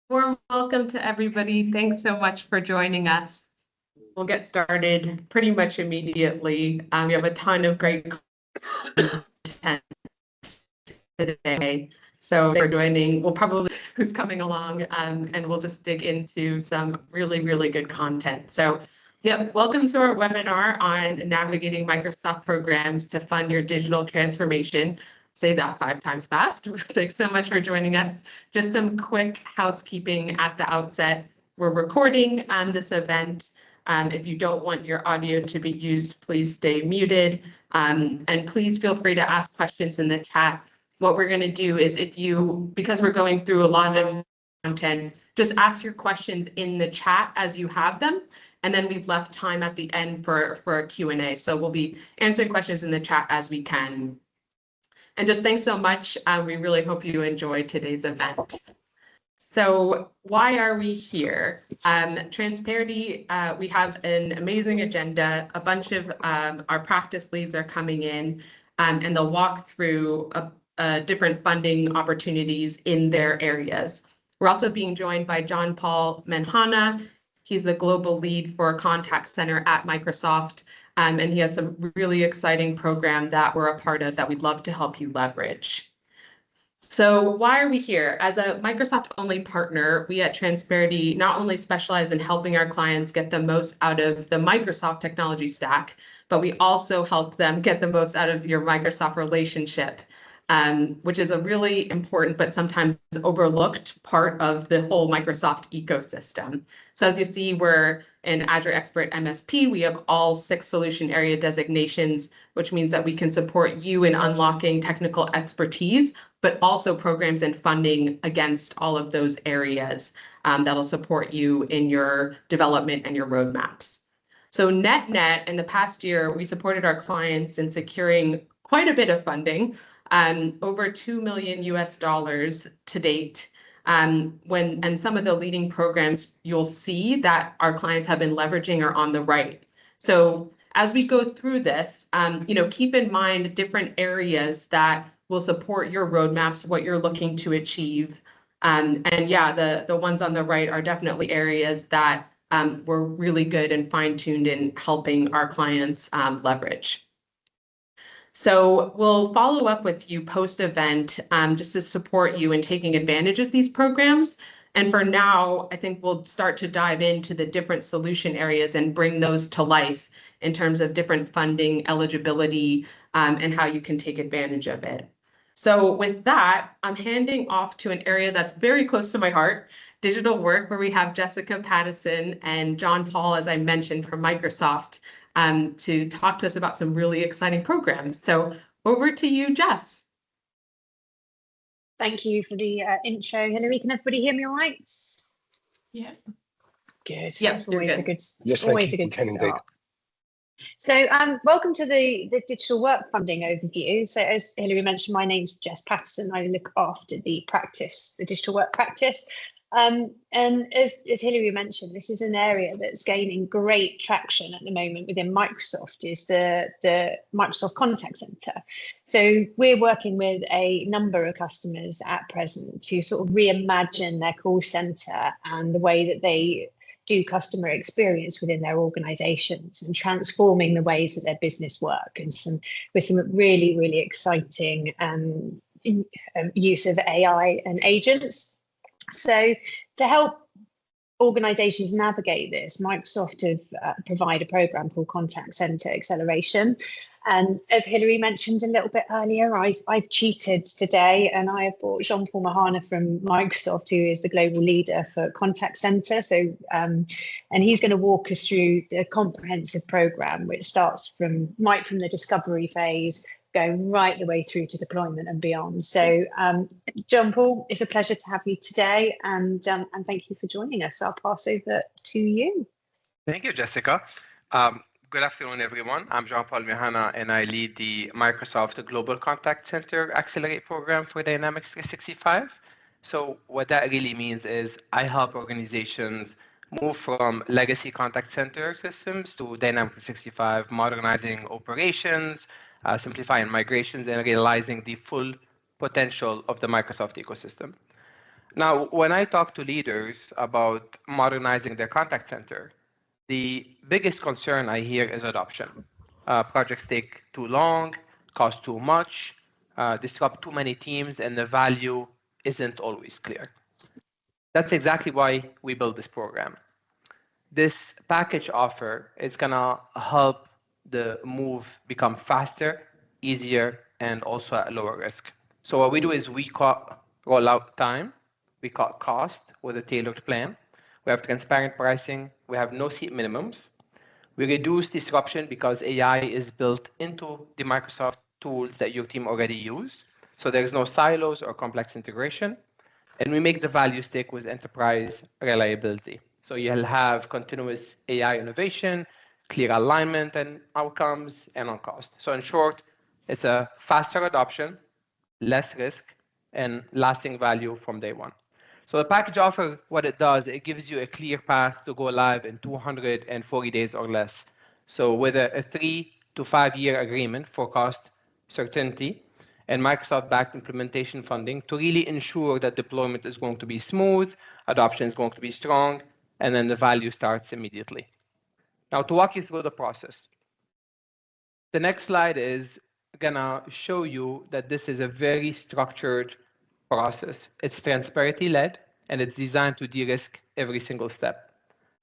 Warm welcome to everybody. Thanks so much for joining us. We'll get started pretty much immediately. We have a ton of great content today. So for joining, we'll probably who's coming along, and we'll just dig into some really, really good content. So yeah, welcome to our webinar on navigating Microsoft programs to fund your digital transformation. Say that 5 times fast. Thanks so much for joining us. Just some quick housekeeping at the outset. We're recording this event. If you don't want your audio to be used, please stay muted. And please feel free to ask questions in the chat. What we're going to do is because we're going through a lot of content, just ask your questions in the chat as you have them. And then we've left time at the end for a Q&A. So we'll be answering questions in the chat as we can. And just thanks so much. We really hope you enjoyed today's event. So why are we here? Transparity, we have an amazing agenda. A bunch of our practice leads are coming in, and they'll walk through different funding opportunities in their areas. We're also being joined by John Paul Menhana. He's the global lead for contact center at Microsoft. And he has some really exciting program that we're a part of that we'd love to help you leverage. So why are we here? As a Microsoft-only partner, we at Transparity not only specialize in helping our clients get the most out of the Microsoft technology stack, but we also help them get the most out of your Microsoft relationship, which is a really important but sometimes overlooked part of the whole Microsoft ecosystem. So as you see, we're an Azure Expert MSP. We have all 6 solution area designations, which means that we can support you in unlocking technical expertise, but also programs and funding against all of those areas that'll support you in your development and your roadmaps. So net, in the past year, we supported our clients in securing quite a bit of funding, over $2 million to date. And some of the leading programs you'll see that our clients have been leveraging are on the right. So as we go through this, keep in mind different areas that will support your roadmaps, what you're looking to achieve. And yeah, the ones on the right are definitely areas that we're really good and fine-tuned in helping our clients leverage. So we'll follow up with you post-event just to support you in taking advantage of these programs. And for now, I think we'll start to dive into the different solution areas and bring those to life in terms of different funding eligibility and how you can take advantage of it. So with that, I'm handing off to an area that's very close to my heart, digital work, where we have Jessica Pattison and John Paul, as I mentioned, from Microsoft, to talk to us about some really exciting programs. So over to you, Jess. Thank you for the intro, Hilary. Can everybody hear me all right? Yeah. Good. Yep, That's always a good, yes, always a good start. So welcome to the digital work funding overview. So as Hilary mentioned, my name's Jess Pattison. I look after the digital work practice. And as Hilary mentioned, this is an area that's gaining great traction at the moment within Microsoft, is the Microsoft Contact Center. So we're working with a number of customers at present to sort of reimagine their call center and the way that they do customer experience within their organizations and transforming the ways that their business work, and with some really, really exciting use of AI and agents. So to help organizations navigate this, Microsoft have provide a program called Contact Center Acceleration. And as Hilary mentioned a little bit earlier, I've cheated today, and I have brought John Paul Menhana from Microsoft, who is the global leader for Contact Center. So, and he's going to walk us through the comprehensive program, which starts from the discovery phase, going right the way through to deployment and beyond. So, John Paul, it's a pleasure to have you today, and thank you for joining us. I'll pass over to you. Thank you, Jessica. Good afternoon, everyone. I'm John Paul Menhana, and I lead the Microsoft Global Contact Center Accelerate program for Dynamics 365. So what that really means is I help organizations move from legacy contact center systems to Dynamics 365, modernizing operations, simplifying migrations, and realizing the full potential of the Microsoft ecosystem. Now, when I talk to leaders about modernizing their contact center, the biggest concern I hear is adoption. Projects take too long, cost too much, disrupt too many teams, and the value isn't always clear. That's exactly why we built this program. This package offer is gonna help the move become faster, easier, and also at lower risk. So what we do is we cut rollout time, we cut cost with a tailored plan. We have transparent pricing. We have no seat minimums. We reduce disruption because AI is built into the Microsoft tools that your team already use. So there's no silos or complex integration. And we make the value stick with enterprise reliability. So you'll have continuous AI innovation, clear alignment and outcomes, and on cost. So in short, it's a faster adoption, less risk, and lasting value from day one. So the package offer, what it does, it gives you a clear path to go live in 240 days or less. So with a 3 to 5 year agreement for cost certainty and Microsoft-backed implementation funding to really ensure that deployment is going to be smooth, adoption is going to be strong, and then the value starts immediately. Now to walk you through the process. The next slide is gonna show you that this is a very structured process. It's Transparity led, and it's designed to de-risk every single step.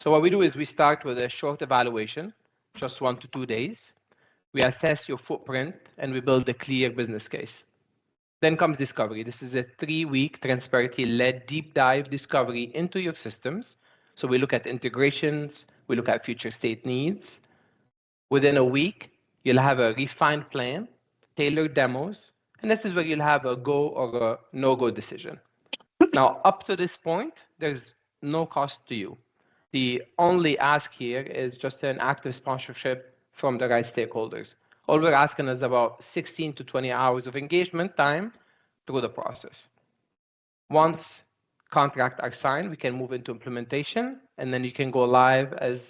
So what we do is we start with a short evaluation, just 1 to 2 days. We assess your footprint, and we build a clear business case. Then comes discovery. This is a 3-week Transparity-led deep dive discovery into your systems. So we look at integrations, we look at future state needs. Within a week, you'll have a refined plan, tailored demos, and this is where you'll have a go or a no-go decision. Now, up to this point, there's no cost to you. The only ask here is just an active sponsorship from the right stakeholders. All we're asking is about 16 to 20 hours of engagement time through the process. Once contracts are signed, we can move into implementation, and then you can go live as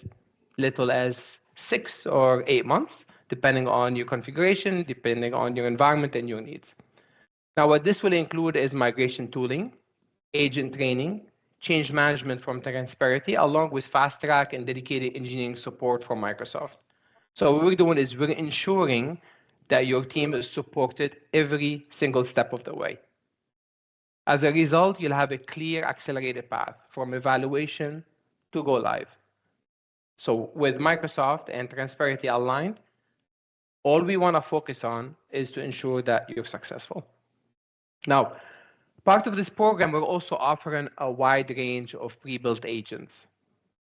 little as 6 or 8 months, depending on your configuration, depending on your environment and your needs. Now, what this will include is migration tooling, agent training, change management from Transparity, along with fast track and dedicated engineering support from Microsoft. So what we're doing is we're ensuring that your team is supported every single step of the way. As a result, you'll have a clear accelerated path from evaluation to go live. So with Microsoft and Transparity aligned, all we want to focus on is to ensure that you're successful. Now, part of this program, we're also offering a wide range of pre-built agents.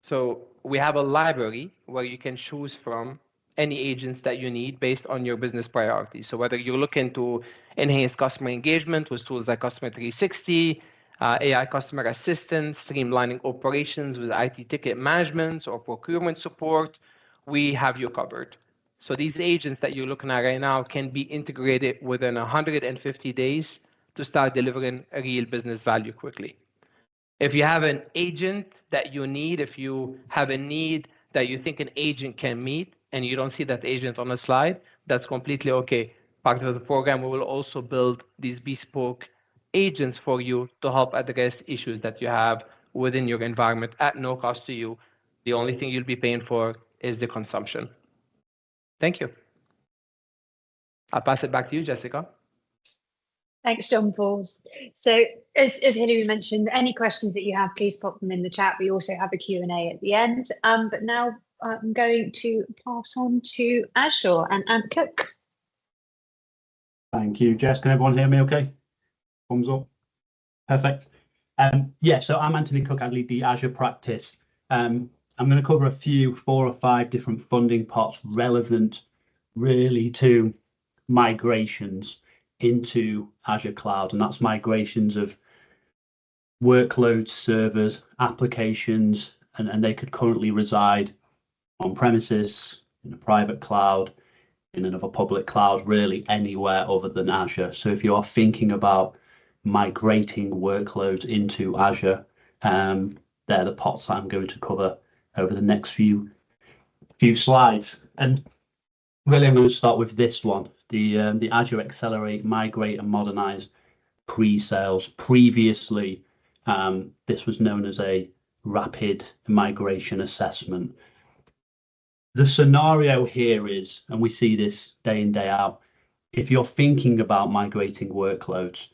So we have a library where you can choose from any agents that you need based on your business priorities. So whether you're looking to enhance customer engagement with tools like Customer 360, AI customer assistance, streamlining operations with IT ticket management or procurement support, we have you covered. So these agents that you're looking at right now can be integrated within 150 days to start delivering a real business value quickly. If you have an agent that you need, if you have a need that you think an agent can meet and you don't see that agent on the slide, that's completely okay. Part of the program, we will also build these bespoke agents for you to help address issues that you have within your environment at no cost to you. The only thing you'll be paying for is the consumption. Thank you. I'll pass it back to you, Jessica. Thanks, John Paul. So as Hilary mentioned, any questions that you have, please pop them in the chat. We also have a Q&A at the end. But now I'm going to pass on to Azure and Ant Cook. Thank you, Jess. Can everyone hear me okay? Thumbs up. Perfect. Yeah, so I'm Anthony Cook. I lead the Azure practice. I'm going to cover 4 or 5 different funding pots relevant really to migrations into Azure Cloud, and that's migrations of workloads, servers, applications, and they could currently reside on premises, in a private cloud, in another public cloud, really anywhere other than Azure. So if you are thinking about migrating workloads into Azure, they're the pots that I'm going to cover over the next few slides. And really, I'm going to start with this one, the Azure Accelerate, Migrate and Modernize pre-sales. Previously, This was known as a rapid migration assessment. The scenario here is, and we see this day in, day out, if you're thinking about migrating workloads,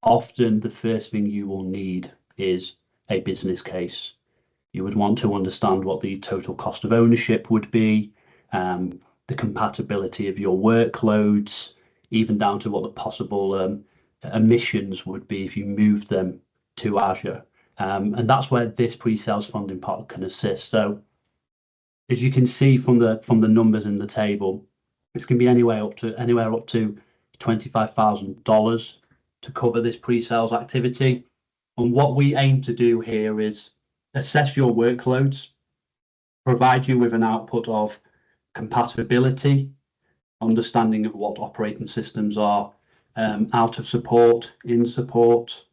often the first thing you will need is a business case. You would want to understand what the total cost of ownership would be, the compatibility of your workloads, even down to what the possible emissions would be if you moved them to Azure. And that's where this pre-sales funding part can assist. So as you can see from the numbers in the table, this can be anywhere up to $25,000 to cover this pre-sales activity. And what we aim to do here is assess your workloads, provide you with an output of compatibility, understanding of what operating systems are out of support, in support,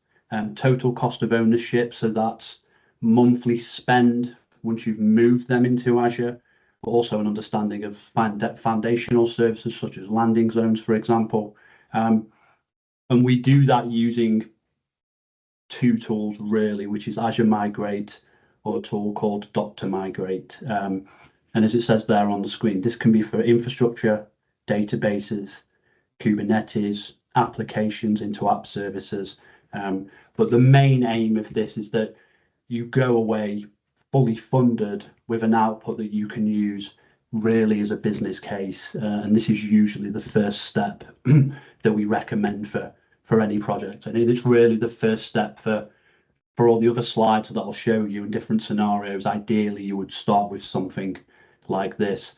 total cost of ownership, so that's monthly spend once you've moved them into Azure, but also an understanding of foundational services such as landing zones, for example. And we do that using two tools really, which is Azure Migrate or a tool called Dr. Migrate. And as it says there on the screen, this can be for infrastructure, databases, Kubernetes, applications into app services. But the main aim of this is that you go away fully funded with an output that you can use really as a business case. And this is usually the first step that we recommend for any project. And it's really the first step for all the other slides that I'll show you in different scenarios. Ideally, you would start with something like this.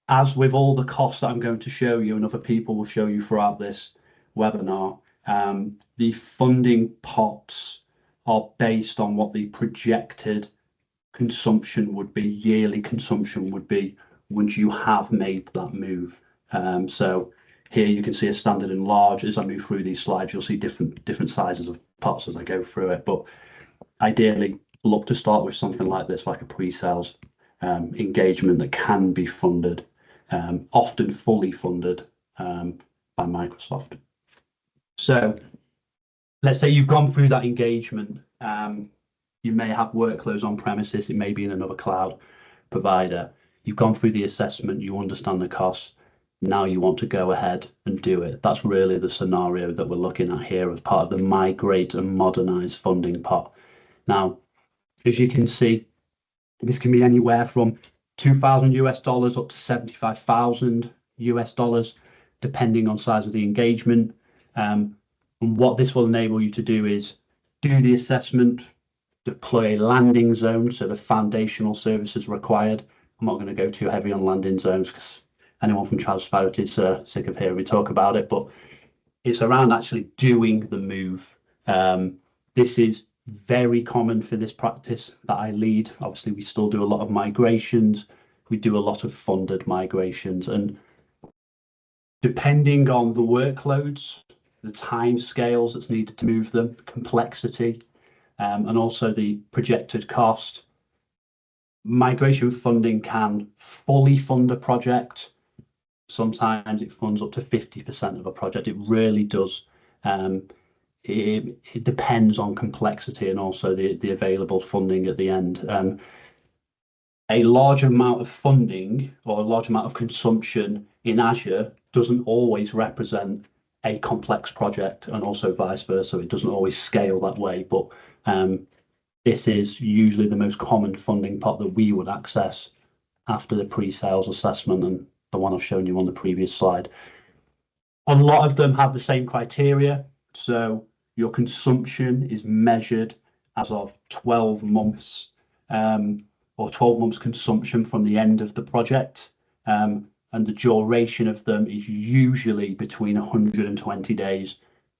As with all the costs that I'm going to show you and other people will show you throughout this webinar, the funding pots are based on what the projected consumption would be, yearly consumption would be once you have made that move. So here you can see a standard and large. As I move through these slides, you'll see different sizes of pots as I go through it. But ideally, look to start with something like this, like a pre-sales engagement that can be funded, often fully funded by Microsoft. So let's say you've gone through that engagement. You may have workloads on premises, it may be in another cloud provider. You've gone through the assessment, you understand the costs. Now you want to go ahead and do it. That's really the scenario that we're looking at here as part of the migrate and modernize funding pot. Now, as you can see, this can be anywhere from $2,000 up to $75,000, depending on size of the engagement. And what this will enable you to do is do the assessment, deploy a landing zone, so the foundational services required. I'm not going to go too heavy on landing zones because anyone from Transparity is sick of hearing me talk about it, but it's around actually doing the move. This is very common for this practice that I lead. Obviously, we still do a lot of migrations. We do a lot of funded migrations, and depending on the workloads, the time scales that's needed to move them, complexity, and also the projected cost, migration funding can fully fund a project. Sometimes it funds up to 50% of a project. It really does. It depends on complexity and also the available funding at the end. A large amount of funding or a large amount of consumption in Azure doesn't always represent a complex project, and also vice versa. It doesn't always scale that way, but this is usually the most common funding pot that we would access after the pre-sales assessment, and the one I've shown you on the previous slide. A lot of them have the same criteria. So your consumption is measured as of 12 months or 12 months consumption from the end of the project. And the duration of them is usually between 120 days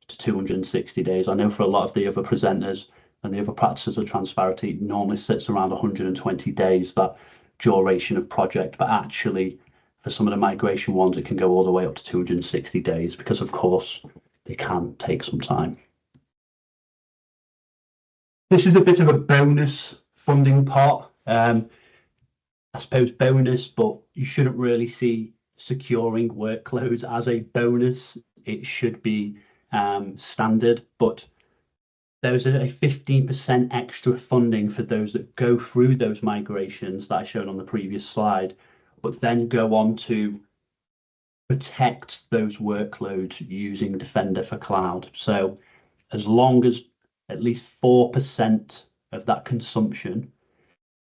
to 260 days. I know for a lot of the other presenters and the other practices of Transparity, it normally sits around 120 days, that duration of project, but actually for some of the migration ones, it can go all the way up to 260 days because, of course, they can take some time. This is a bit of a bonus funding pot. I suppose bonus, but you shouldn't really see securing workloads as a bonus. It should be standard, but There's a 15% extra funding for those that go through those migrations that I showed on the previous slide, but then go on to protect those workloads using Defender for Cloud. So as long as at least 4% of that consumption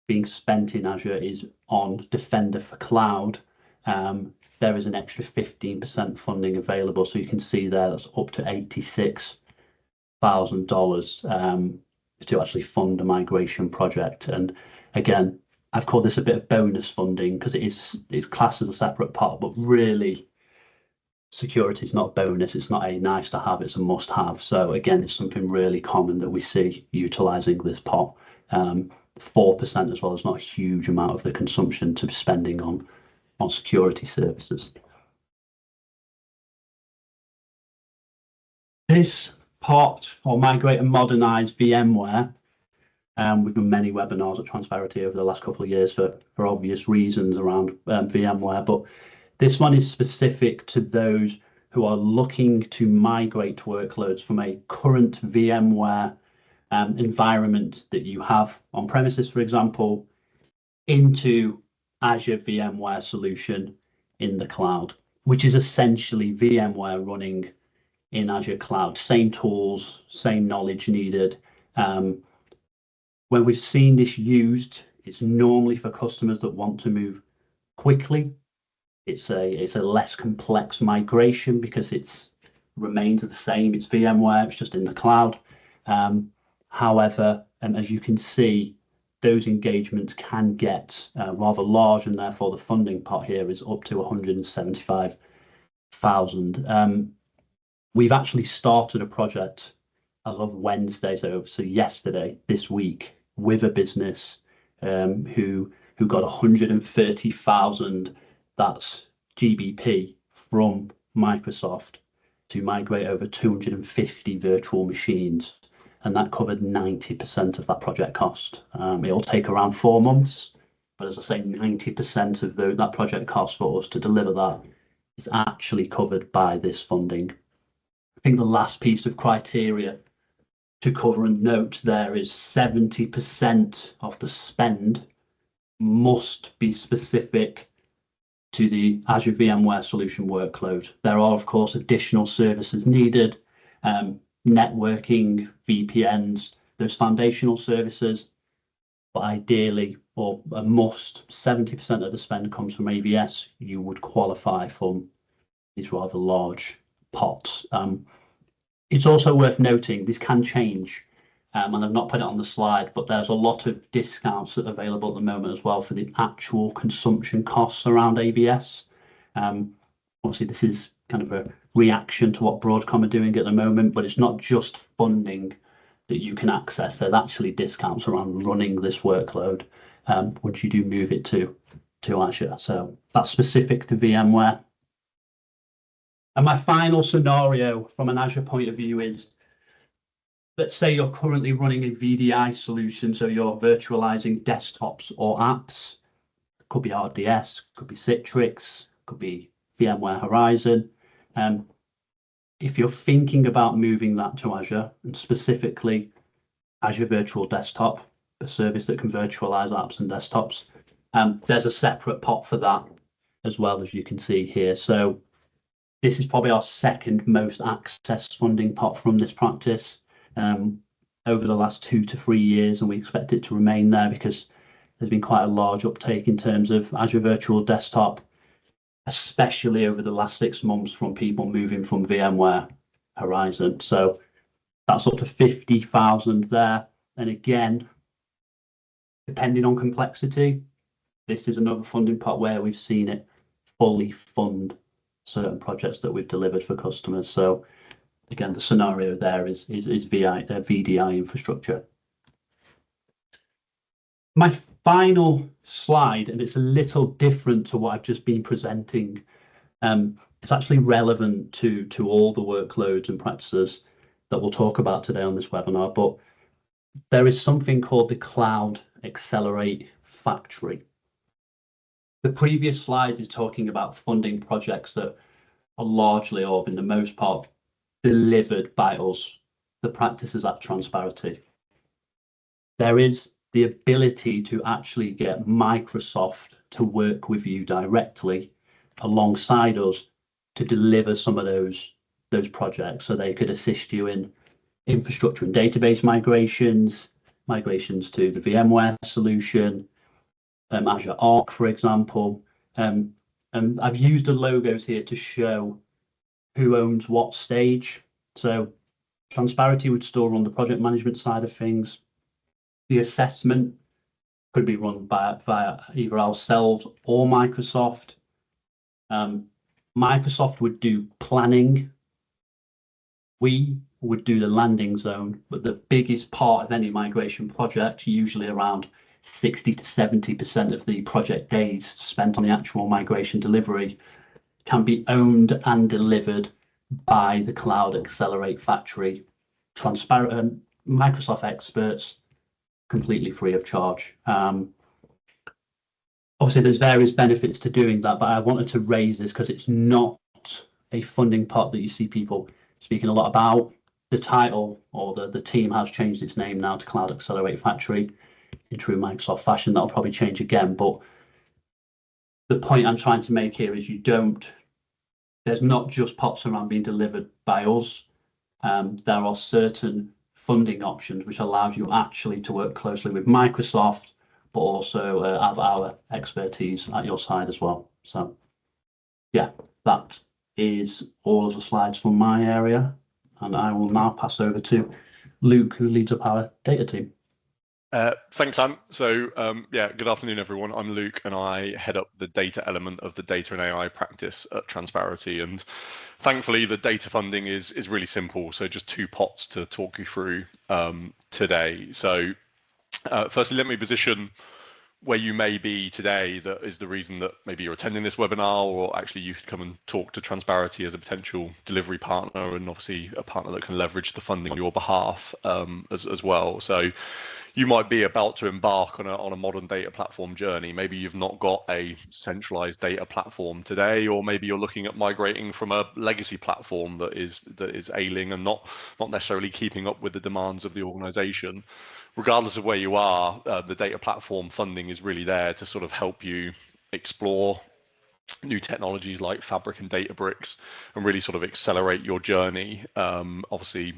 being spent in Azure is on Defender for Cloud, there is an extra 15% funding available. So you can see there that's up to $86,000 to actually fund a migration project. And again, I've called this a bit of bonus funding because it's classed as a separate part, but really security is not a bonus. It's not a nice to have, it's a must have. So again, it's something really common that we see utilizing this pot. 4% as well is not a huge amount of the consumption to be spending on security services. This part, or migrate and modernize VMware, we've done many webinars at Transparity over the last couple of years for obvious reasons around VMware, but this one is specific to those who are looking to migrate workloads from a current VMware environment that you have on premises, for example, into Azure VMware solution in the cloud, which is essentially VMware running in Azure cloud. Same tools, same knowledge needed. When we've seen this used, it's normally for customers that want to move quickly. It's a less complex migration because it's remains the same. It's VMware, it's just in the cloud. However, as you can see, those engagements can get rather large, and therefore the funding pot here is up to 175,000. We've actually started a project as of Wednesday, so yesterday, this week, with a business who got 130,000, that's GBP, from Microsoft to migrate over 250 virtual machines. And that covered 90% of that project cost. It'll take around 4 months, but as I say, 90% of that project cost for us to deliver that is actually covered by this funding. I think the last piece of criteria to cover and note there is 70% of the spend must be specific to the Azure VMware solution workload. There are, of course, additional services needed, networking, VPNs, those foundational services, but ideally, or a must, 70% of the spend comes from AVS. You would qualify from these rather large pots. It's also worth noting, this can change, and I've not put it on the slide, but there's a lot of discounts that are available at the moment as well for the actual consumption costs around AVS. Obviously, this is kind of a reaction to what Broadcom are doing at the moment, but it's not just funding that you can access. There's actually discounts around running this workload once you do move it to Azure. So that's specific to VMware. And my final scenario from an Azure point of view is, let's say you're currently running a VDI solution, so you're virtualizing desktops or apps. It could be RDS, could be Citrix, could be VMware Horizon. If you're thinking about moving that to Azure, and specifically Azure Virtual Desktop, a service that can virtualize apps and desktops, there's a separate pot for that as well, as you can see here. So this is probably our second most access funding pot from this practice over the last 2 to 3 years, and we expect it to remain there because there's been quite a large uptake in terms of Azure Virtual Desktop, especially over the last 6 months from people moving from VMware Horizon. So that's up to 50,000 there. And again, depending on complexity, this is another funding pot where we've seen it fully fund certain projects that we've delivered for customers. So again, the scenario there is VDI infrastructure. My final slide, and it's a little different to what I've just been presenting. It's actually relevant to all the workloads and practices that we'll talk about today on this webinar, but there is something called the Cloud Accelerate Factory. The previous slide is talking about funding projects that are largely, or in the most part, delivered by us the practices at Transparity. There is the ability to actually get Microsoft to work with you directly alongside us to deliver some of those projects, so they could assist you in infrastructure and database migrations to the VMware solution, Azure Arc, for example. And I've used the logos here to show who owns what stage. So Transparity would still run the project management side of things. The assessment could be run via either ourselves or Microsoft. Microsoft would do planning. We would do the landing zone, but the biggest part of any migration project, usually around 60 to 70% of the project days spent on the actual migration delivery, can be owned and delivered by the Cloud Accelerate Factory, transparent Microsoft experts, completely free of charge. Obviously, there's various benefits to doing that, but I wanted to raise this because it's not a funding pot that you see people speaking a lot about. The title or the team has changed its name now to Cloud Accelerate Factory in true Microsoft fashion. That'll probably change again, but the point I'm trying to make here is there's not just pots around being delivered by us. There are certain funding options which allows you actually to work closely with Microsoft, but also have our expertise at your side as well. So yeah, that is all of the slides from my area, and I will now pass over to Luke, who leads up our data team. Thanks, Sam. So yeah, good afternoon, everyone. I'm Luke, and I head up the data element of the data and AI practice at Transparity. And thankfully, the data funding is really simple. So just two pots to talk you through today. So firstly, let me position where you may be today. That is the reason that maybe you're attending this webinar, or actually you could come and talk to Transparity as a potential delivery partner, and obviously a partner that can leverage the funding on your behalf as well. So you might be about to embark on a modern data platform journey. Maybe you've not got a centralized data platform today, or maybe you're looking at migrating from a legacy platform that is ailing and not necessarily keeping up with the demands of the organization. Regardless of where you are, the data platform funding is really there to sort of help you explore new technologies like Fabric and Databricks and really sort of accelerate your journey. Obviously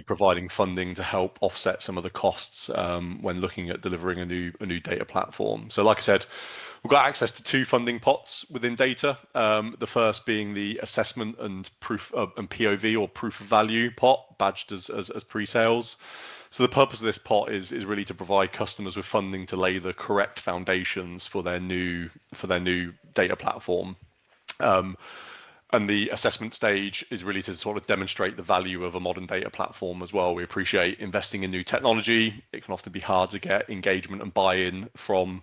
providing funding to help offset some of the costs when looking at delivering a new data platform. So like I said, we've got access to two funding pots within data. The first being the assessment and POV or proof of value pot, badged as pre-sales. So the purpose of this pot is really to provide customers with funding to lay the correct foundations for their new data platform. And the assessment stage is really to sort of demonstrate the value of a modern data platform as well. We appreciate investing in new technology. It can often be hard to get engagement and buy-in from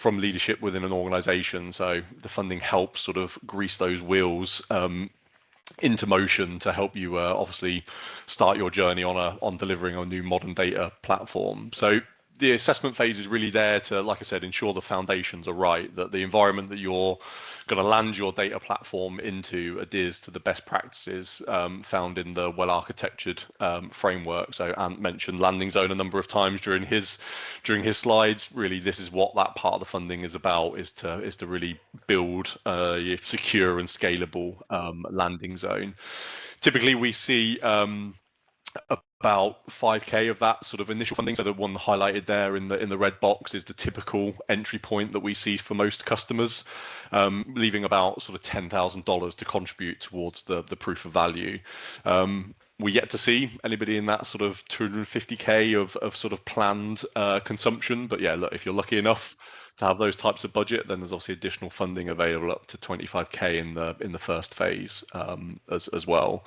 leadership within an organization. So the funding helps sort of grease those wheels into motion to help you obviously start your journey on delivering a new modern data platform. So the assessment phase is really there to, like I said, ensure the foundations are right, that the environment that you're going to land your data platform into adheres to the best practices found in the well-architectured framework. So Ant mentioned landing zone a number of times during his slides. Really, this is what that part of the funding is about: is to really build a secure and scalable landing zone. Typically, we see about 5K of that sort of initial funding. So the one highlighted there in the red box is the typical entry point that we see for most customers, leaving about sort of $10,000 to contribute towards the proof of value. We yet to see anybody in that sort of 250K of sort of planned consumption. But yeah, look, if you're lucky enough to have those types of budget, then there's obviously additional funding available up to 25K in the first phase as well.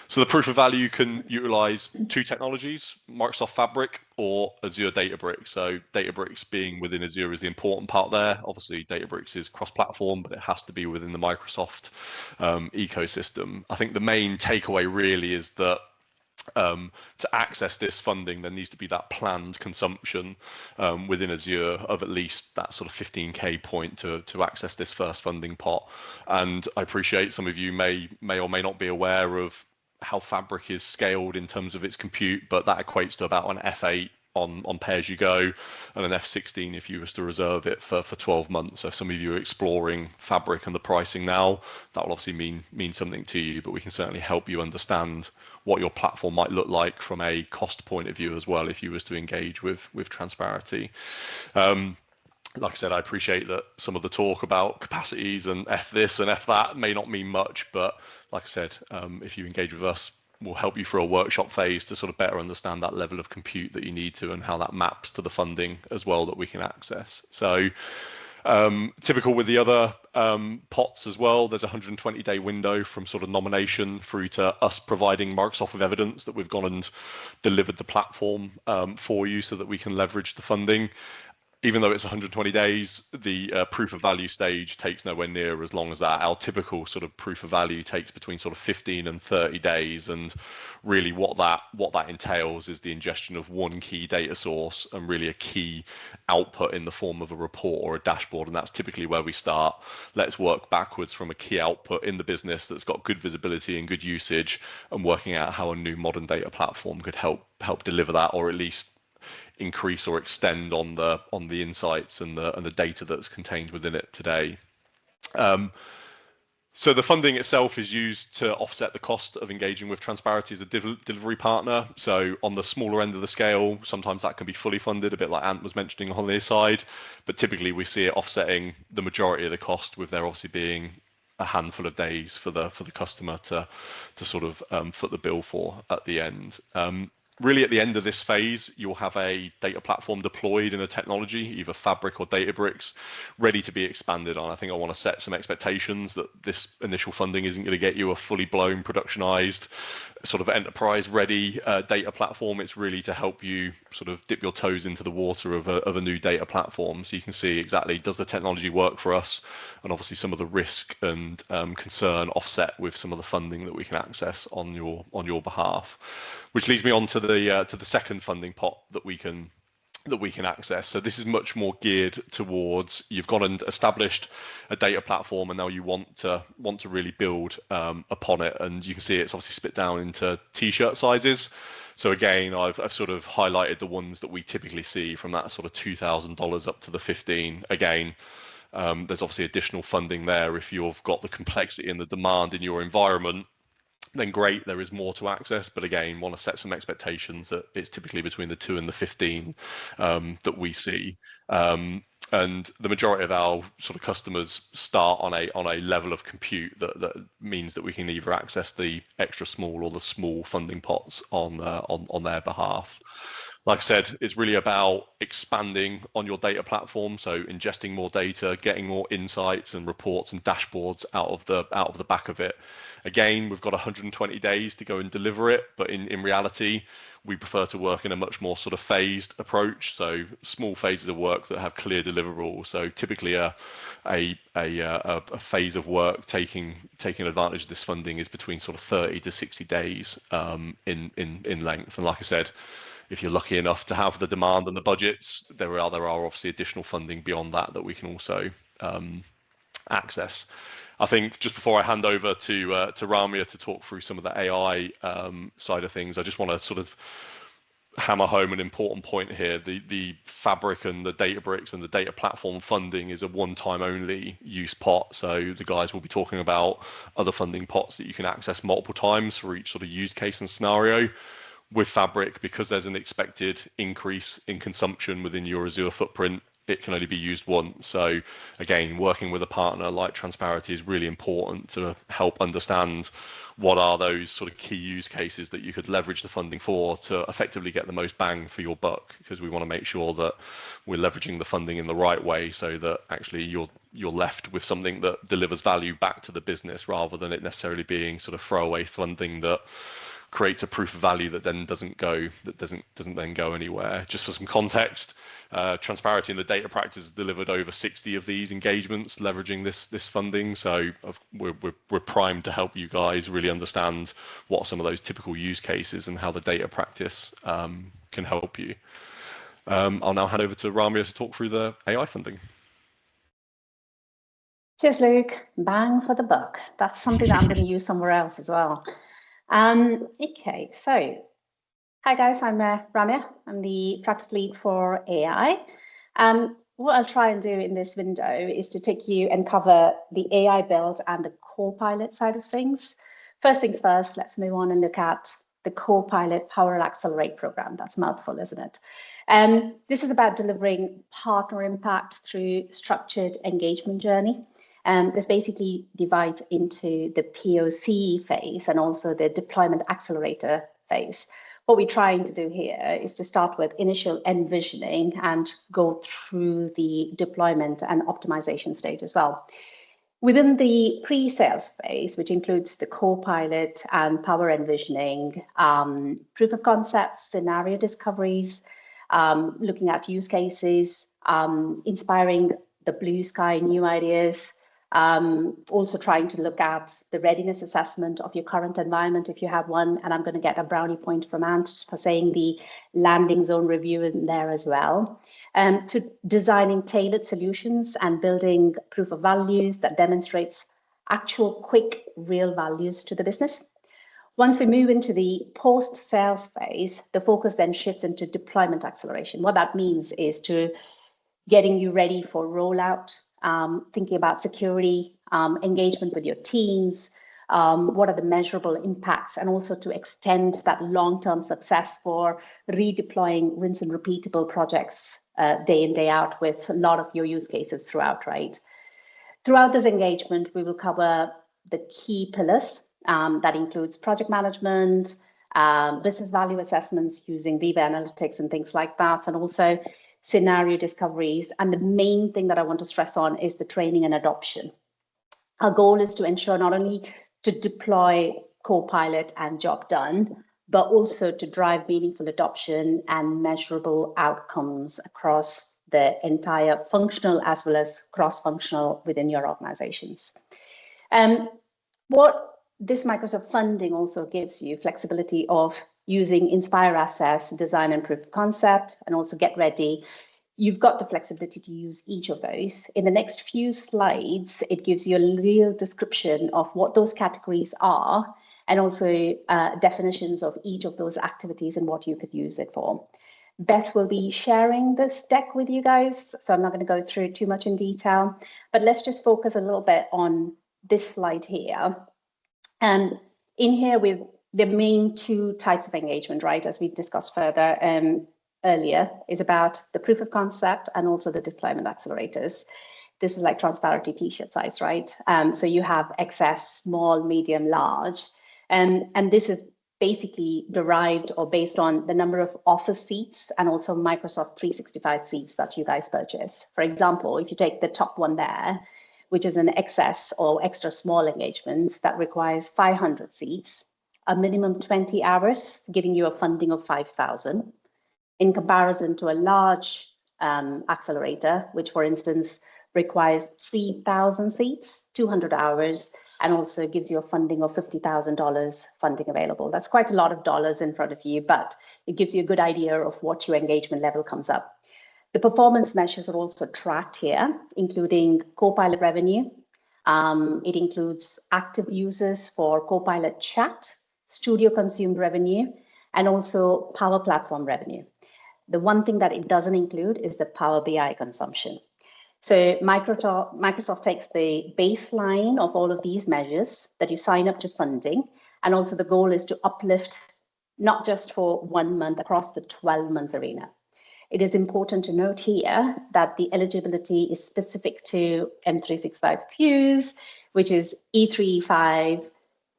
So the proof of value can utilize two technologies: Microsoft Fabric or Azure Databricks. So Databricks being within Azure is the important part there. Obviously, Databricks is cross-platform, but it has to be within the Microsoft ecosystem. I think the main takeaway really is that to access this funding, there needs to be that planned consumption within Azure of at least that sort of 15K point to access this first funding pot. And I appreciate some of you may or may not be aware of how Fabric is scaled in terms of its compute, but that equates to about an F8 on pay-as-you-go, and an F16 if you was to reserve it for 12 months. So if some of you are exploring Fabric and the pricing now, that will obviously mean something to you, but we can certainly help you understand what your platform might look like from a cost point of view as well if you was to engage with Transparity. Like I said, I appreciate that some of the talk about capacities and F this and F that may not mean much, but like I said, if you engage with us, we'll help you through a workshop phase to sort of better understand that level of compute that you need to and how that maps to the funding as well that we can access. So typical with the other pots as well, there's a 120-day window from sort of nomination through to us providing Microsoft with evidence that we've gone and delivered the platform for you so that we can leverage the funding. Even though it's 120 days, the proof of value stage takes nowhere near as long as that. Our typical sort of proof of value takes between sort of 15 and 30 days. And really what that entails is the ingestion of one key data source and really a key output in the form of a report or a dashboard. And that's typically where we start. Let's work backwards from a key output in the business that's got good visibility and good usage, and working out how a new modern data platform could help deliver that, or at least increase or extend on the insights and the data that's contained within it today. So the funding itself is used to offset the cost of engaging with Transparity as a delivery partner. So on the smaller end of the scale, sometimes that can be fully funded, a bit like Ant was mentioning on his side, but typically we see it offsetting the majority of the cost, with there obviously being a handful of days for the customer to sort of foot the bill for at the end. Really, at the end of this phase, you'll have a data platform deployed in a technology, either Fabric or Databricks, ready to be expanded on. I think I want to set some expectations that this initial funding isn't going to get you a fully blown, productionized, sort of enterprise-ready data platform. It's really to help you sort of dip your toes into the water of a new data platform, so you can see exactly, does the technology work for us, and obviously some of the risk and concern offset with some of the funding that we can access on your behalf. Which leads me on to the second funding pot that we can access. So this is much more geared towards, you've gone and established a data platform, and now you want to really build upon it. And you can see it's obviously split down into t-shirt sizes. So again, I've sort of highlighted the ones that we typically see from that sort of $2,000 up to the 15. Again, there's obviously additional funding there if you've got the complexity and the demand in your environment. Then great, there is more to access, but again, want to set some expectations that it's typically between the 2 and the 15 that we see. And the majority of our sort of customers start on a level of compute that means that we can either access the extra small or the small funding pots on their behalf. Like I said, it's really about expanding on your data platform, so ingesting more data, getting more insights and reports and dashboards out of the back of it. Again, we've got 120 days to go and deliver it, but in reality, we prefer to work in a much more sort of phased approach. So small phases of work that have clear deliverables. So typically a phase of work taking advantage of this funding is between sort of 30 to 60 days in length. And like I said, if you're lucky enough to have the demand and the budgets, there are obviously additional funding beyond that we can also access. I think just before I hand over to Ramya to talk through some of the AI side of things, I just want to sort of hammer home an important point here. The Fabric and the Databricks and the data platform funding is a one-time only use pot. So the guys will be talking about other funding pots that you can access multiple times for each sort of use case and scenario. With Fabric, because there's an expected increase in consumption within your Azure footprint, it can only be used once. So again, working with a partner like Transparity is really important to help understand what are those sort of key use cases that you could leverage the funding for to effectively get the most bang for your buck, because we want to make sure that we're leveraging the funding in the right way so that actually you're left with something that delivers value back to the business, rather than it necessarily being sort of throwaway funding that creates a proof of value that then doesn't then go anywhere. Just for some context, Transparity in the data practice has delivered over 60 of these engagements leveraging this funding. So we're primed to help you guys really understand what are some of those typical use cases and how the data practice can help you. I'll now hand over to Ramya to talk through the AI funding. Cheers, Luke. Bang for the buck. That's something that I'm going to use somewhere else as well. Okay, so hi guys, I'm Ramya. I'm the practice lead for AI. What I'll try and do in this window is to take you and cover the AI build and the Copilot side of things. First things first, let's move on and look at the Copilot Power and Accelerate program. That's a mouthful, isn't it? This is about delivering partner impact through structured engagement journey. This basically divides into the POC phase and also the deployment accelerator phase. What we're trying to do here is to start with initial envisioning and go through the deployment and optimization stage as well. Within the pre-sales phase, which includes the Copilot and power envisioning, proof of concepts, scenario discoveries, looking at use cases, inspiring the blue sky new ideas, also trying to look at the readiness assessment of your current environment if you have one, and I'm going to get a brownie point from Ant for saying the landing zone review in there as well, to designing tailored solutions and building proof of values that demonstrates actual quick real values to the business. Once we move into the post-sales phase, the focus then shifts into deployment acceleration. What that means is to getting you ready for rollout, thinking about security, engagement with your teams, what are the measurable impacts, and also to extend that long-term success for redeploying rinse and repeatable projects day in, day out with a lot of your use cases throughout, right? Throughout this engagement, we will cover the key pillars. That includes project management, business value assessments using Viva Analytics and things like that, and also scenario discoveries. And the main thing that I want to stress on is the training and adoption. Our goal is to ensure not only to deploy Copilot and job done, but also to drive meaningful adoption and measurable outcomes across the entire functional as well as cross-functional within your organizations. What this Microsoft funding also gives you flexibility of using Inspire Assess, design and proof of concept, and also get ready. You've got the flexibility to use each of those. In the next few slides, it gives you a real description of what those categories are, and also definitions of each of those activities and what you could use it for. Beth will be sharing this deck with you guys, so I'm not going to go through too much in detail, but let's just focus a little bit on this slide here. And in here, we've the main two types of engagement, right, as we discussed further earlier, is about the proof of concept and also the deployment accelerators. This is like Transparity t-shirt size, right? So you have XS, small, medium, large, and this is basically derived or based on the number of Office seats and also Microsoft 365 seats that you guys purchase. For example, if you take the top one there, which is an XS or extra small engagement that requires 500 seats, a minimum 20 hours, giving you a funding of 5,000, in comparison to a large accelerator, which, for instance, requires 3,000 seats, 200 hours, and also gives you a funding of $50,000 funding available. That's quite a lot of dollars in front of you, but it gives you a good idea of what your engagement level comes up. The performance measures are also tracked here, including Copilot revenue. It includes active users for Copilot chat, Studio consumed revenue, and also Power Platform revenue. The one thing that it doesn't include is the Power BI consumption. So Microsoft takes the baseline of all of these measures that you sign up to funding, and also the goal is to uplift not just for 1 month across the 12 months arena. It is important to note here that the eligibility is specific to M365 queues, which is E3E5,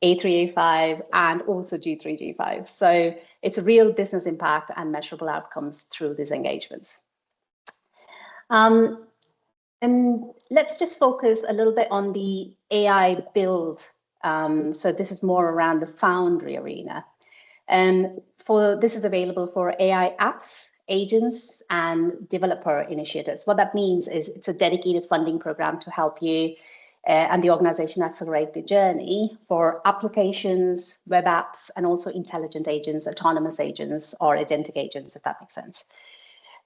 A3A5, and also G3G5. So it's a real business impact and measurable outcomes through these engagements. And let's just focus a little bit on the AI build. So this is more around the Foundry arena. And this is available for AI apps, agents, and developer initiatives. What that means is it's a dedicated funding program to help you and the organization accelerate the journey for applications, web apps, and also intelligent agents, autonomous agents, or agentic agents, if that makes sense.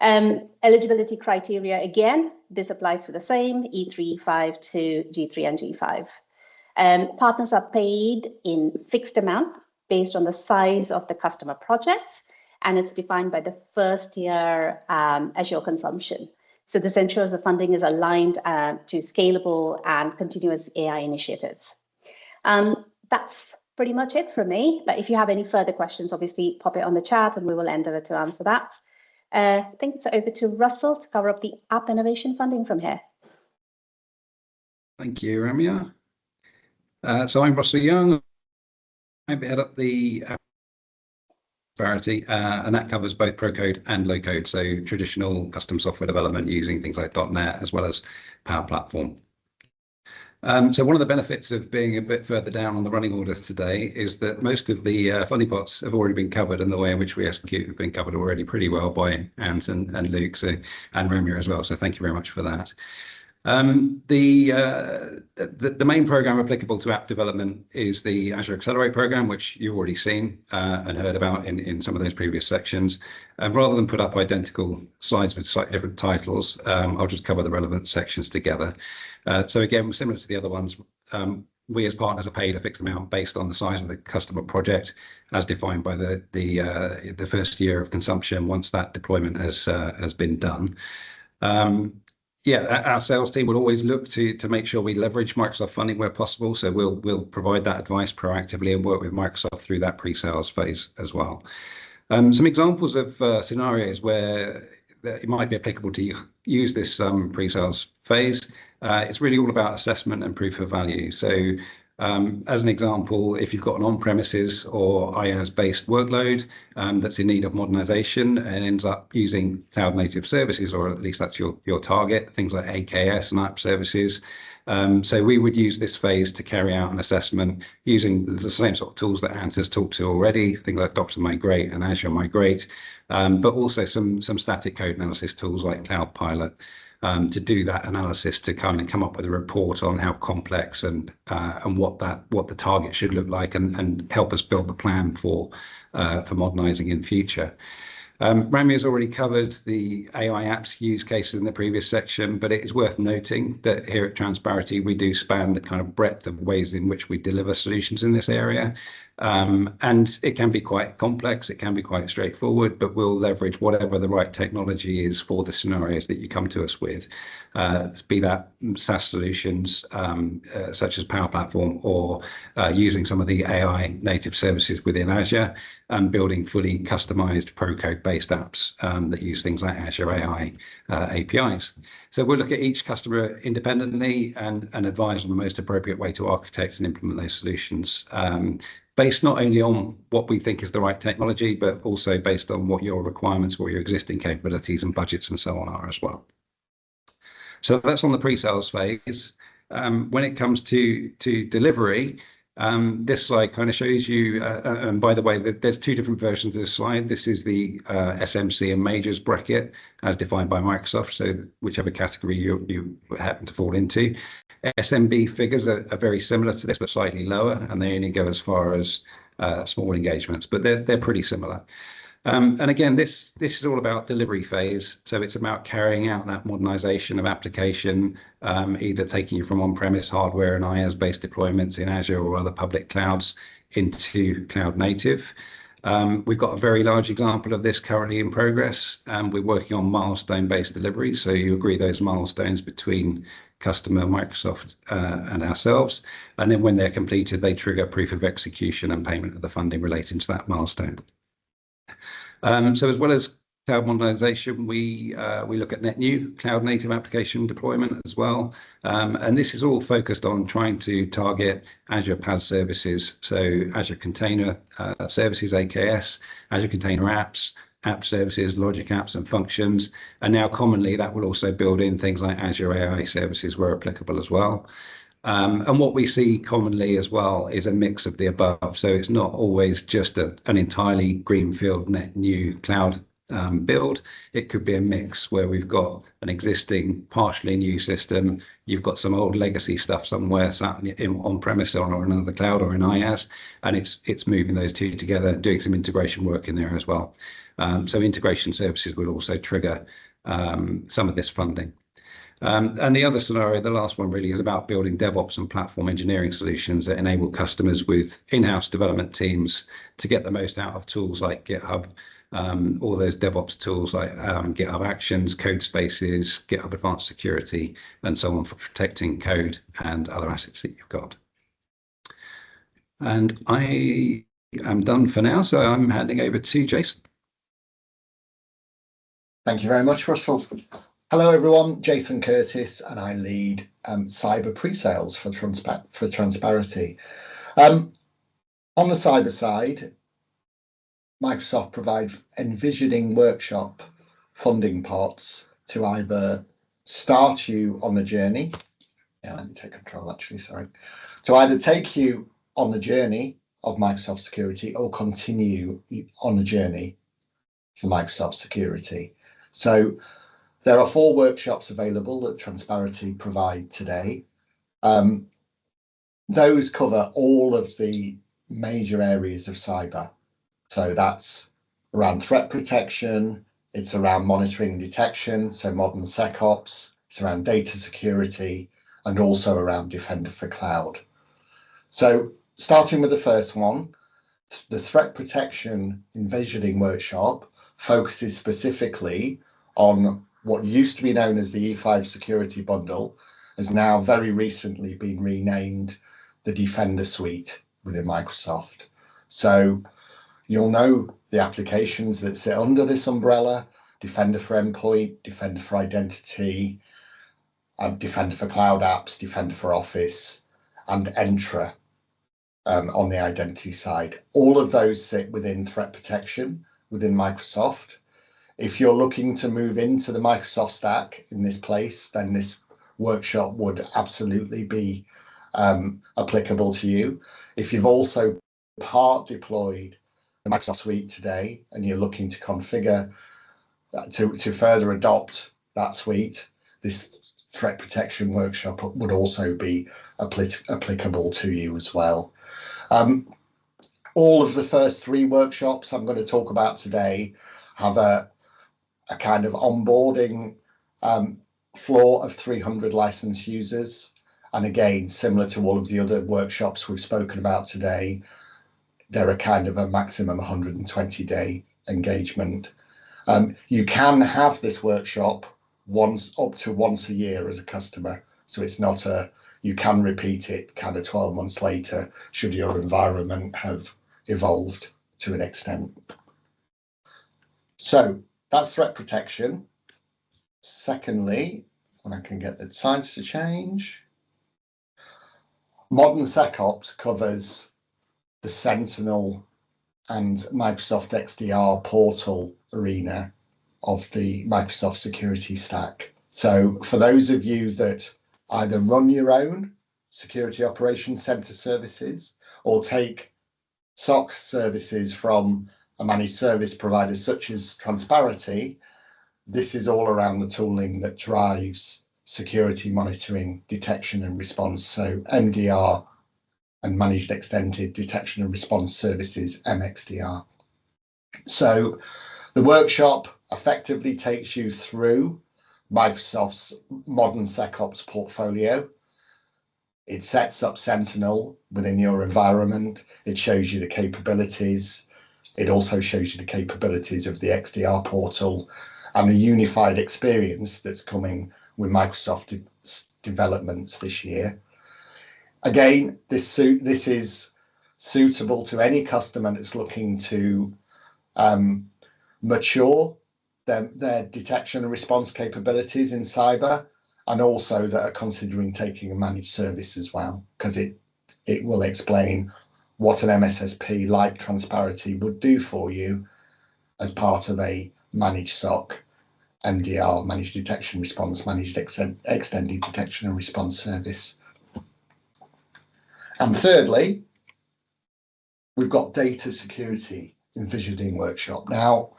Eligibility criteria, again, this applies for the same E3, E5 to G3 and G5. Partners are paid in fixed amount based on the size of the customer project, and it's defined by the first year Azure consumption. So this ensures the funding is aligned to scalable and continuous AI initiatives. That's pretty much it from me. But if you have any further questions, obviously pop it on the chat and we will endeavour to answer that. I think it's over to Russell to cover up the app innovation funding from here. Thank you, Ramya. So I'm Russell Young. I head up the Transparity, and that covers both pro-code and low-code, so traditional custom software development using things like .NET as well as Power Platform. So one of the benefits of being a bit further down on the running order today is that most of the funding pots have already been covered, and the way in which we execute have been covered already pretty well by Ant and Luke, and Ramya as well. So thank you very much for that. The main program applicable to app development is the Azure Accelerate program, which you've already seen and heard about in some of those previous sections. And rather than put up identical slides with slightly different titles, I'll just cover the relevant sections together. So again, similar to the other ones, we as partners are paid a fixed amount based on the size of the customer project, as defined by the first year of consumption once that deployment has been done. Yeah, our sales team will always look to make sure we leverage Microsoft funding where possible. So we'll provide that advice proactively and work with Microsoft through that pre-sales phase as well. Some examples of scenarios where it might be applicable to use this pre-sales phase. It's really all about assessment and proof of value. So as an example, if you've got an on-premises or IaaS-based workload that's in need of modernization and ends up using cloud-native services, or at least that's your target, things like AKS and app services. So we would use this phase to carry out an assessment using the same sort of tools that Ant has talked to already, things like Docs Migrate and Azure Migrate, but also some static code analysis tools like Cloud Pilot. To do that analysis to kind of come up with a report on how complex and what the target should look like, and help us build the plan for modernizing in future. Ramya has already covered the AI apps use cases in the previous section, but it is worth noting that here at Transparity we do span the kind of breadth of ways in which we deliver solutions in this area. And it can be quite complex, it can be quite straightforward, but we'll leverage whatever the right technology is for the scenarios that you come to us with, be that SaaS solutions such as Power Platform, or using some of the AI native services within Azure, and building fully customized pro-code based apps that use things like Azure AI APIs. So we'll look at each customer independently and advise on the most appropriate way to architect and implement those solutions, based not only on what we think is the right technology, but also based on what your requirements or your existing capabilities and budgets and so on are as well. So that's on the pre-sales phase. When it comes to delivery, this slide kind of shows you, and by the way, there's two different versions of this slide. This is the SMC and majors bracket as defined by Microsoft, so whichever category you happen to fall into. SMB figures are very similar to this, but slightly lower, and they only go as far as small engagements, but they're pretty similar. And again, this is all about delivery phase. So it's about carrying out that modernization of application, either taking you from on-premise hardware and IaaS-based deployments in Azure or other public clouds into cloud native. We've got a very large example of this currently in progress. We're working on milestone-based delivery. So you agree those milestones between customer, Microsoft, and ourselves. And then when they're completed, they trigger proof of execution and payment of the funding relating to that milestone. So as well as cloud modernization, we look at net new cloud native application deployment as well. And this is all focused on trying to target Azure PaaS services. So Azure Container Services, AKS, Azure Container Apps, app services, logic apps and functions. And now commonly that will also build in things like Azure AI services where applicable as well. And what we see commonly as well is a mix of the above. So it's not always just an entirely greenfield net new cloud build. It could be a mix where we've got an existing partially new system, you've got some old legacy stuff somewhere sat on premise or in another cloud or in IaaS, and it's moving those two together, doing some integration work in there as well. So integration services will also trigger some of this funding. And the other scenario, the last one really, is about building DevOps and platform engineering solutions that enable customers with in-house development teams to get the most out of tools like GitHub, all those DevOps tools like GitHub Actions, code spaces, GitHub Advanced Security, and so on, for protecting code and other assets that you've got. And I am done for now, so I'm handing over to Jason. Thank you very much, Russell. Hello, everyone. Jason Curtis, and I lead cyber pre-sales for Transparity. On the cyber side, Microsoft provides envisioning workshop funding pots to either start you on the journey. Let me take control, actually, sorry. To either take you on the journey of Microsoft security or continue on the journey for Microsoft security. So there are 4 workshops available that Transparity provide today. Those cover all of the major areas of cyber. So that's around threat protection, it's around monitoring and detection, so modern SecOps, it's around data security, and also around Defender for Cloud. So starting with the first one, the threat protection envisioning workshop focuses specifically on what used to be known as the E5 security bundle, has now very recently been renamed the Defender Suite within Microsoft. So you'll know the applications that sit under this umbrella: Defender for Endpoint, Defender for Identity, Defender for Cloud Apps, Defender for Office, and Entra on the identity side. All of those sit within threat protection within Microsoft. If you're looking to move into the Microsoft stack in this place, then this workshop would absolutely be applicable to you. If you've also part deployed the Microsoft Suite today and you're looking to configure to further adopt that suite, this threat protection workshop would also be applicable to you as well. All of the first 3 workshops I'm going to talk about today have a kind of onboarding floor of 300 licensed users. And again, similar to all of the other workshops we've spoken about today, they're a kind of a maximum 120-day engagement. You can have this workshop up to once a year as a customer. So it's not you can repeat it kind of 12 months later, should your environment have evolved to an extent. So that's threat protection. Secondly, when I can get the slides to change, modern SecOps covers the Sentinel and Microsoft XDR portal arena of the Microsoft security stack. So for those of you that either run your own security operations center services or take SOC services from a managed service provider such as Transparity, this is all around the tooling that drives security monitoring, detection and response. So MDR and Managed Extended Detection and Response Services, MXDR. So the workshop effectively takes you through Microsoft's modern SecOps portfolio. It sets up Sentinel within your environment. It shows you the capabilities. It also shows you the capabilities of the XDR portal and the unified experience that's coming with Microsoft developments this year. Again, this is suitable to any customer that's looking to mature their detection and response capabilities in cyber, and also that are considering taking a managed service as well, because it will explain what an MSSP like Transparity would do for you as part of a managed SOC, MDR, managed detection response, managed extended detection and response service. And thirdly, we've got data security envisioning workshop. Now,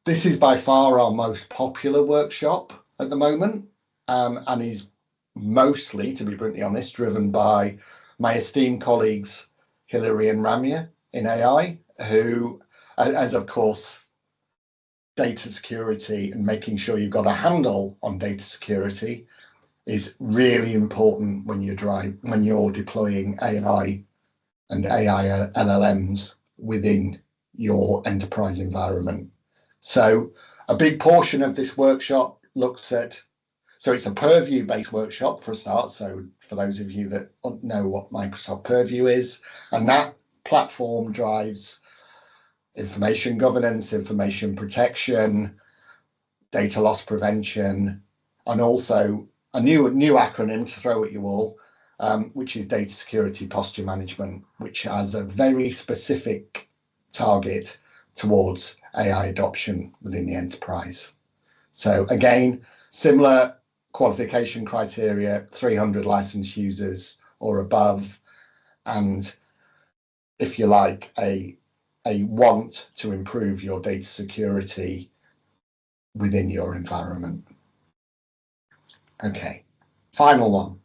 this is by far our most popular workshop at the moment, and is mostly, to be brutally honest, driven by my esteemed colleagues Hilary and Ramya in AI, who, as of course data security and making sure you've got a handle on data security is really important when you're deploying AI and AI LLMs within your enterprise environment. So a big portion of this workshop looks at, so it's a Purview-based workshop for a start. So for those of you that know what Microsoft Purview is, and that platform drives information governance, information protection, data loss prevention, and also a new acronym to throw at you all, which is data security posture management, which has a very specific target towards AI adoption within the enterprise. So again, similar qualification criteria, 300 licensed users or above, and if you like, a want to improve your data security within your environment. Okay, final one,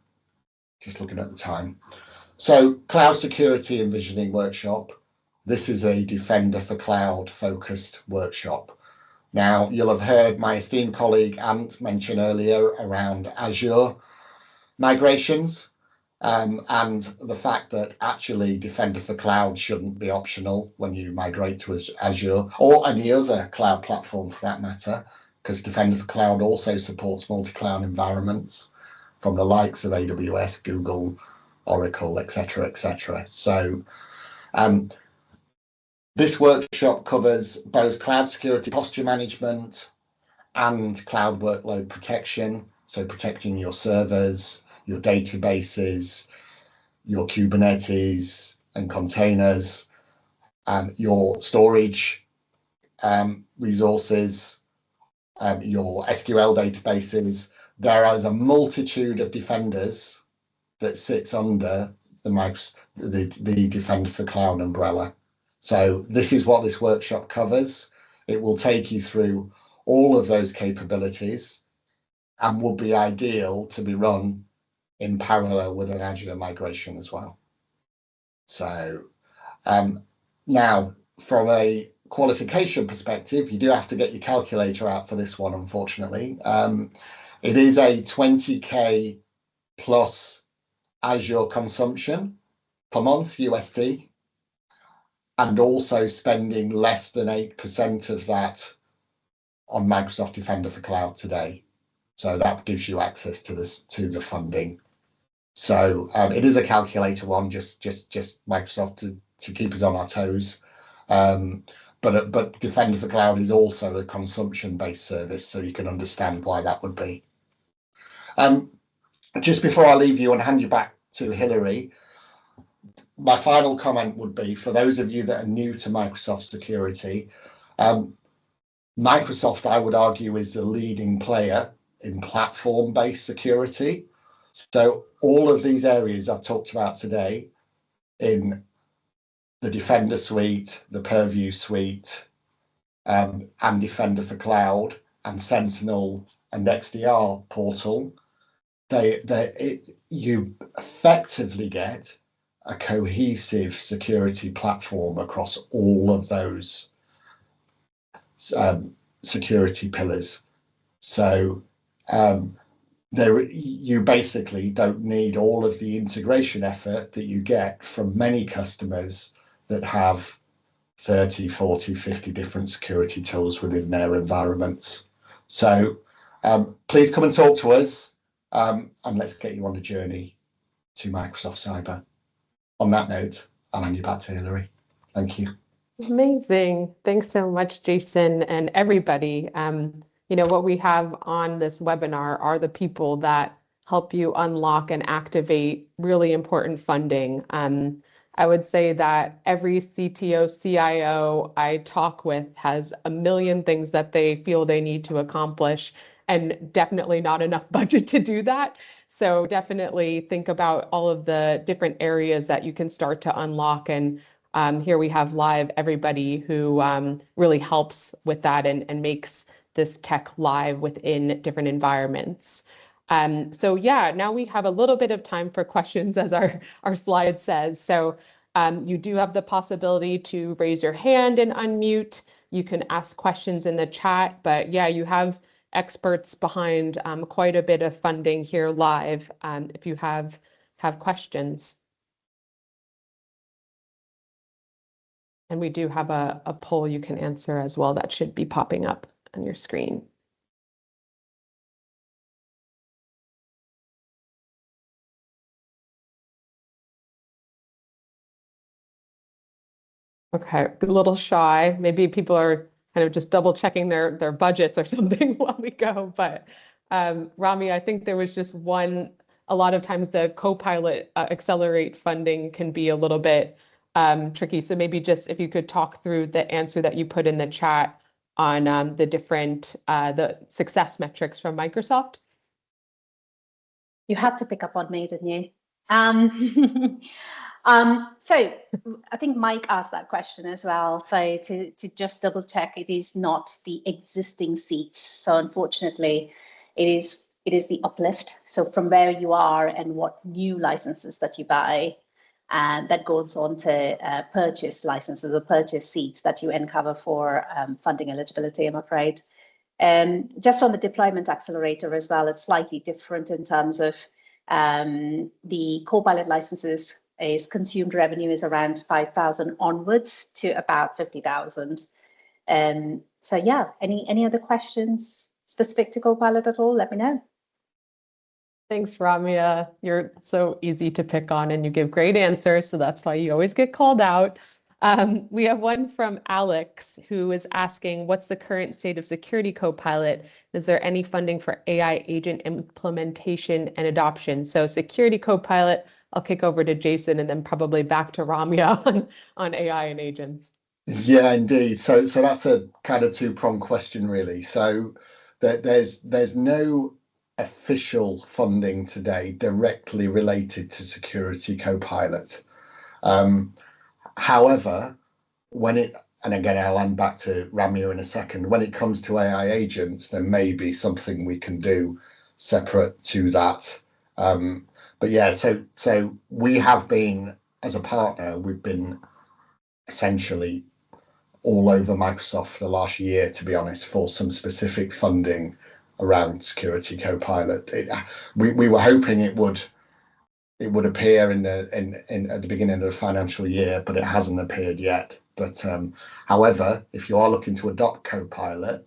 just looking at the time. So cloud security envisioning workshop. This is a Defender for Cloud focused workshop. Now, you'll have heard my esteemed colleague Ant mention earlier around Azure migrations, and the fact that actually Defender for Cloud shouldn't be optional when you migrate to Azure or any other cloud platform for that matter, because Defender for Cloud also supports multi-cloud environments from the likes of AWS, Google, Oracle, etc., etc. So this workshop covers both cloud security posture management and cloud workload protection. So protecting your servers, your databases, your Kubernetes and containers, your storage resources, your SQL databases. There is a multitude of defenders that sits under the Defender for Cloud umbrella. So this is what this workshop covers. It will take you through all of those capabilities and will be ideal to be run in parallel with an Azure migration as well. So now, from a qualification perspective, you do have to get your calculator out for this one, unfortunately. It is a 20K plus Azure consumption per month USD, and also spending less than 8% of that on Microsoft Defender for Cloud today. So that gives you access to the funding. So it is a calculator one, just Microsoft to keep us on our toes. But Defender for Cloud is also a consumption-based service, so you can understand why that would be. Just before I leave you and hand you back to Hilary, my final comment would be, for those of you that are new to Microsoft security, Microsoft, I would argue, is the leading player in platform-based security. So all of these areas I've talked about today, in the Defender suite, the Purview suite, and Defender for Cloud, and Sentinel and XDR portal, you effectively get a cohesive security platform across all of those security pillars. So you basically don't need all of the integration effort that you get from many customers that have 30, 40, 50 different security tools within their environments. So please come and talk to us, and let's get you on the journey to Microsoft Cyber. On that note, I'll hand you back to Hilary. Thank you. Amazing. Thanks so much, Jason, and everybody. What we have on this webinar are the people that help you unlock and activate really important funding. I would say that every CTO, CIO I talk with has a million things that they feel they need to accomplish, and definitely not enough budget to do that. So definitely think about all of the different areas that you can start to unlock. And here we have live everybody who really helps with that and makes this tech live within different environments. So yeah, now we have a little bit of time for questions, as our slide says. So you do have the possibility to raise your hand and unmute. you can ask questions in the chat. But yeah, you have experts behind quite a bit of funding here live if you have questions. And we do have a poll you can answer as well that should be popping up on your screen. Okay, a little shy. Maybe people are kind of just double checking their budgets or something while we go. But Rami, I think there was just a lot of times the Copilot Accelerate funding can be a little bit tricky. So maybe just if you could talk through the answer that you put in the chat on the different the success metrics from Microsoft. You had to pick up on me, didn't you? So I think Mike asked that question as well. So to just double check, it is not the existing seats. So unfortunately, it is the uplift. So from where you are and what new licenses that you buy, and that goes on to purchase licenses or purchase seats that you uncover for funding eligibility, I'm afraid. Just on the deployment accelerator as well, it's slightly different in terms of the Copilot licenses is consumed revenue is around 5,000 onwards to about 50,000. So yeah, any other questions specific to Copilot at all? Let me know. Thanks, Ramya. You're so easy to pick on and you give great answers, so that's why you always get called out. We have one from Alex who is asking, what's the current state of Security Copilot? Is there any funding for AI agent implementation and adoption? So Security Copilot, I'll kick over to Jason and then probably back to Ramya on AI and agents. Yeah, indeed. So that's a kind of two-pronged question, really. So there's no official funding today directly related to Security Copilot. However, and again, I'll hand back to Ramya in a second, when it comes to AI agents, there may be something we can do separate to that. But yeah, so we have been, as a partner, we've been essentially all over Microsoft for the last year, to be honest, for some specific funding around Security Copilot. We were hoping it would appear at the beginning of the financial year, but it hasn't appeared yet. But however, if you are looking to adopt Copilot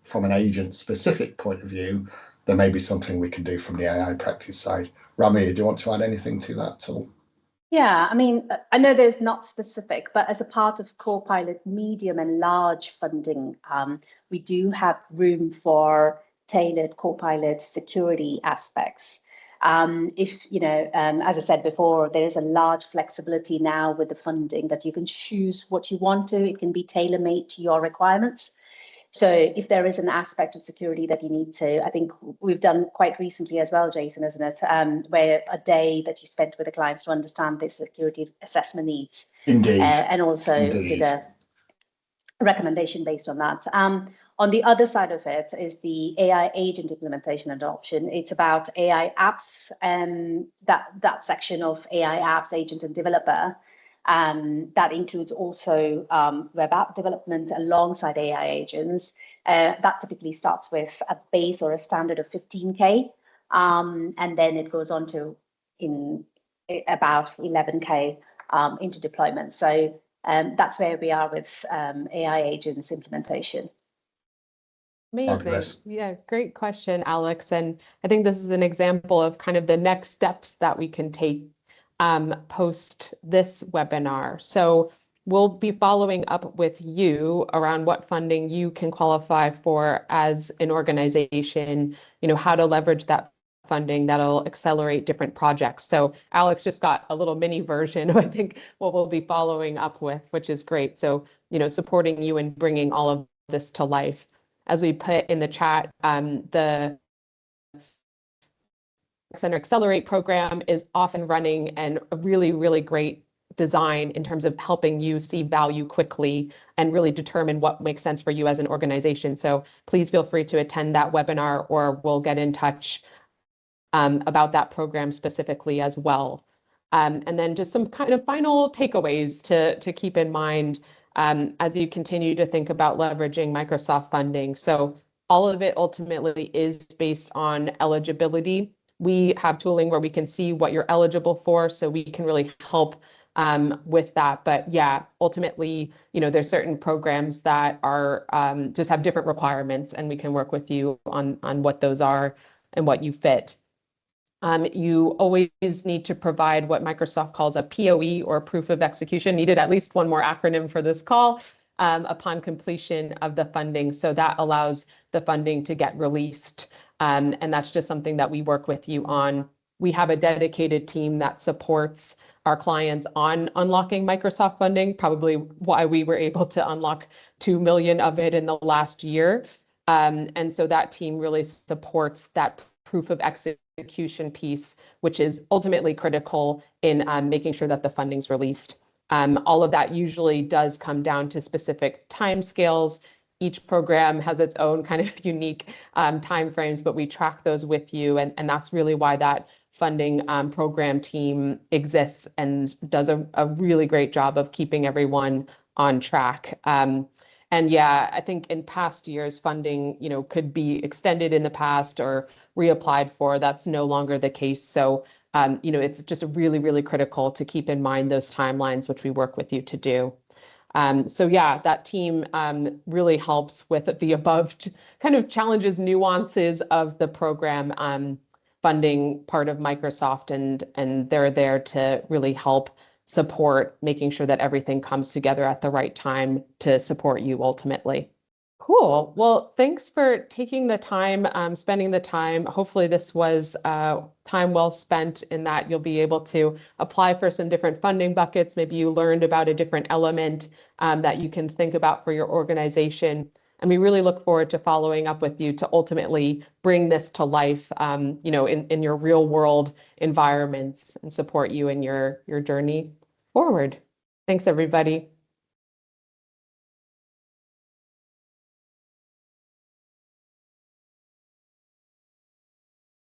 from an agent specific point of view, there may be something we can do from the AI practice side. Rami, do you want to add anything to that at all? Yeah, I mean, I know there's not specific, but as a part of Copilot medium and large funding, we do have room for tailored Copilot security aspects. If, as I said before, there is a large flexibility now with the funding that you can choose what you want to. It can be tailor-made to your requirements. So if there is an aspect of security that you need to, I think we've done quite recently as well, Jason, isn't it? Where a day that you spent with the clients to understand their security assessment needs. Indeed. And also did a recommendation based on that. On the other side of it is the AI agent implementation and adoption. It's about AI apps, that section of AI apps, agent and developer. That includes also web app development alongside AI agents. That typically starts with a base or a standard of 15K, and then it goes on to about 11K into deployment. So that's where we are with AI agents implementation. Amazing. Yeah, great question, Alex. And I think this is an example of kind of the next steps that we can take post this webinar. So we'll be following up with you around what funding you can qualify for as an organization, how to leverage that funding that'll accelerate different projects. So Alex just got a little mini version of, I think, what we'll be following up with, which is great. So, supporting you and bringing all of this to life. As we put in the chat, the Center Accelerate program is off and running and a really, really great design in terms of helping you see value quickly and really determine what makes sense for you as an organization. So please feel free to attend that webinar, or we'll get in touch about that program specifically as well. And then just some kind of final takeaways to keep in mind. as you continue to think about leveraging Microsoft funding. So all of it ultimately is based on eligibility. We have tooling where we can see what you're eligible for, so we can really help with that. But yeah, ultimately, there's certain programs that are just have different requirements, and we can work with you on what those are and what you fit. You always need to provide what Microsoft calls a POE, or proof of execution. Needed at least one more acronym for this call, upon completion of the funding. So that allows the funding to get released. And that's just something that we work with you on. We have a dedicated team that supports our clients on unlocking Microsoft funding, probably why we were able to unlock 2 million of it in the last year. And so that team really supports that proof of execution piece, which is ultimately critical in making sure that the funding's released. All of that usually does come down to specific timescales. Each program has its own kind of unique timeframes, but we track those with you, and that's really why that funding program team exists and does a really great job of keeping everyone on track. And yeah, I think in past years, funding, could be extended in the past or reapplied for. That's no longer the case. So, it's just really, really critical to keep in mind those timelines, which we work with you to do. So yeah, that team really helps with the above kind of challenges, nuances of the program funding part of Microsoft, and they're there to really help support making sure that everything comes together at the right time to support you ultimately. Cool. Well, thanks for taking the time, spending the time. Hopefully this was time well spent in that you'll be able to apply for some different funding buckets. Maybe you learned about a different element that you can think about for your organization. And we really look forward to following up with you to ultimately bring this to life, in your real world environments and support you in your journey forward. Thanks, everybody.